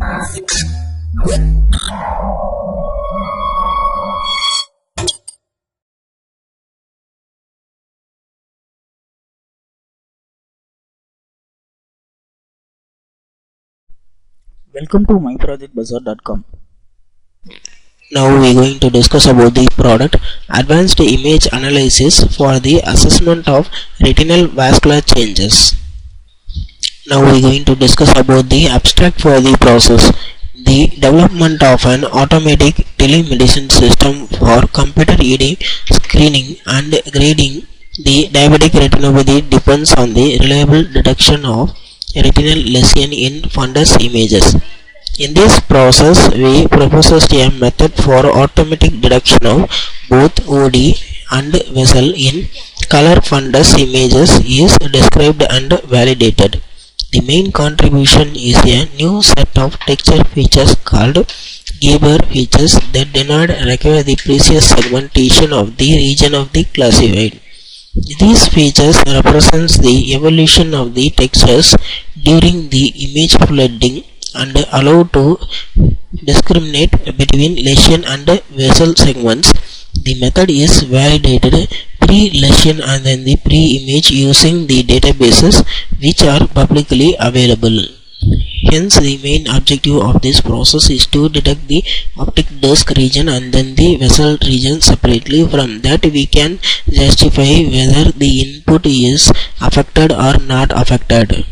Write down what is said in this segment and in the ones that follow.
Welcome to myprojectbazaar.com. Now we are going to discuss about the product Advanced Image Analysis for the Assessment of Retinal Vascular Changes. Now we are going to discuss about the abstract for the process. The development of an automatic telemedicine system for computer-aided screening and grading the diabetic retinopathy depends on the reliable detection of retinal lesion in fundus images. In this process, we proposed a method for automatic detection of both OD and vessel in color fundus images is described and validated. The main contribution is a new set of texture features called Geber features that do not require the previous segmentation of the region of the classified. These features represents the evolution of the textures during the image flooding and allow to discriminate between lesion and vessel segments. The method is validated pre-lesion and then the pre-image using the databases which are publicly available. Hence, the main objective of this process is to detect the optic disc region and then the vessel region separately. From that, we can justify whether the input is affected or not affected.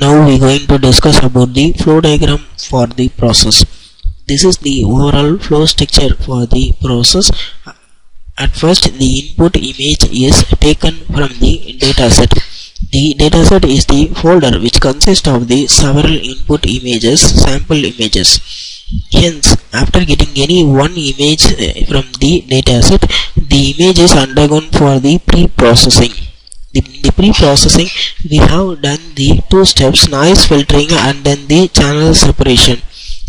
Now we are going to discuss about the flow diagram for the process. This is the overall flow structure for the process. At first, the input image is taken from the dataset. The dataset is the folder which consists of the several input images, sample images. Hence, after getting any one image from the dataset, the image is undergone for the pre-processing. In the pre-processing, we have done the two steps: noise filtering and then the channel separation.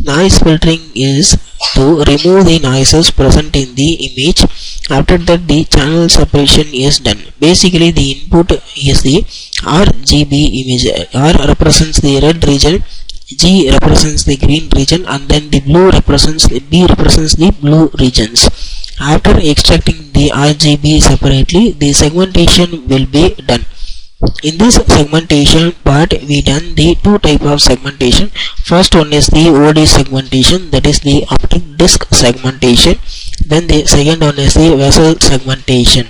Noise filtering is to remove the noises present in the image. After that, the channel separation is done. Basically, the input is the RGB image. R represents the red region, G represents the green region, and then the blue represents B represents the blue regions. After extracting the RGB separately, the segmentation will be done. In this segmentation part, we done the two type of segmentation. First one is the OD segmentation, that is the optic disc segmentation. Then the second one is the vessel segmentation.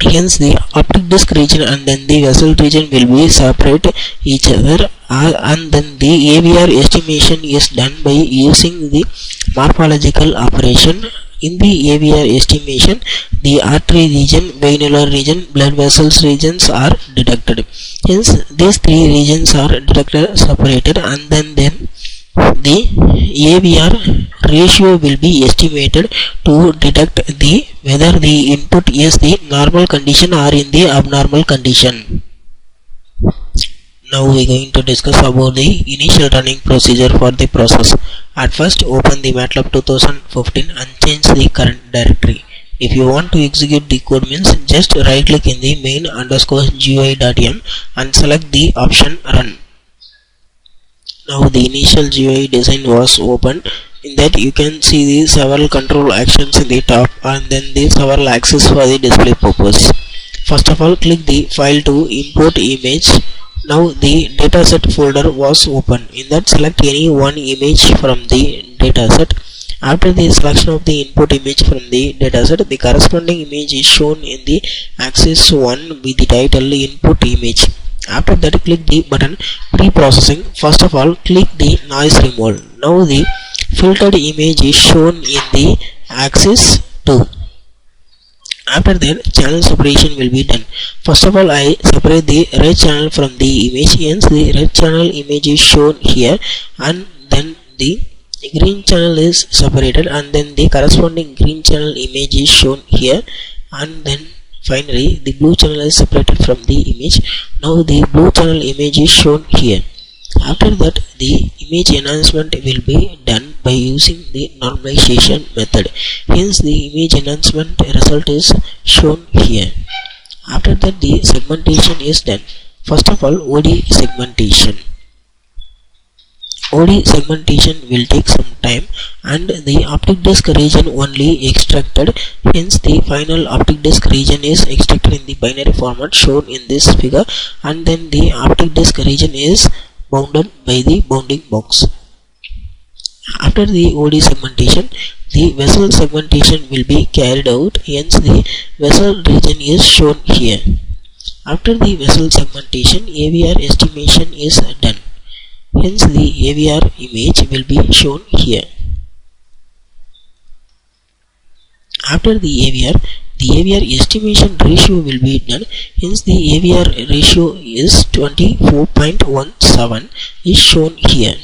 Hence, the optic disc region and then the vessel region will be separate each other, and then the AVR estimation is done by using the morphological operation. In the AVR estimation, the artery region, venular region, blood vessels regions are detected. Hence, these three regions are detected separated, and then the AVR ratio will be estimated to detect the whether the input is the normal condition or in the abnormal condition. Now we are going to discuss about the initial running procedure for the process. At first, open the MATLAB 2015 and change the current directory. If you want to execute the code means, just right click in the main_GUI.m and select the option run. Now the initial GUI design was opened. In that you can see the several control actions in the top and then the several axes for the display purpose. First of all, click the file to import image. Now the dataset folder was open. In that, select any one image from the dataset. After the selection of the input image from the dataset, the corresponding image is shown in the axis 1 with the title input image. After that, click the button pre-processing. First of all, click the noise removal. Now the filtered image is shown in the axis 2. After that, channel separation will be done. First of all, I separate the red channel from the image. Hence, the red channel image is shown here, and then the green channel is separated, and then the corresponding green channel image is shown here, and then finally the blue channel is separated from the image. Now the blue channel image is shown here. After that, the image enhancement will be done by using the normalization method. Hence, the image enhancement result is shown here. After that, the segmentation is done. First of all, OD segmentation. OD segmentation will take some time and the optic disc region only extracted, hence the final optic disc region is extracted in the binary format shown in this figure, and then the optic disc region is bounded by the bounding box. After the OD segmentation, the vessel segmentation will be carried out, hence the vessel region is shown here. After the vessel segmentation, AVR estimation is done, hence the AVR image will be shown here. After the AVR estimation ratio will be done, hence the AVR ratio is 24.17 is shown here.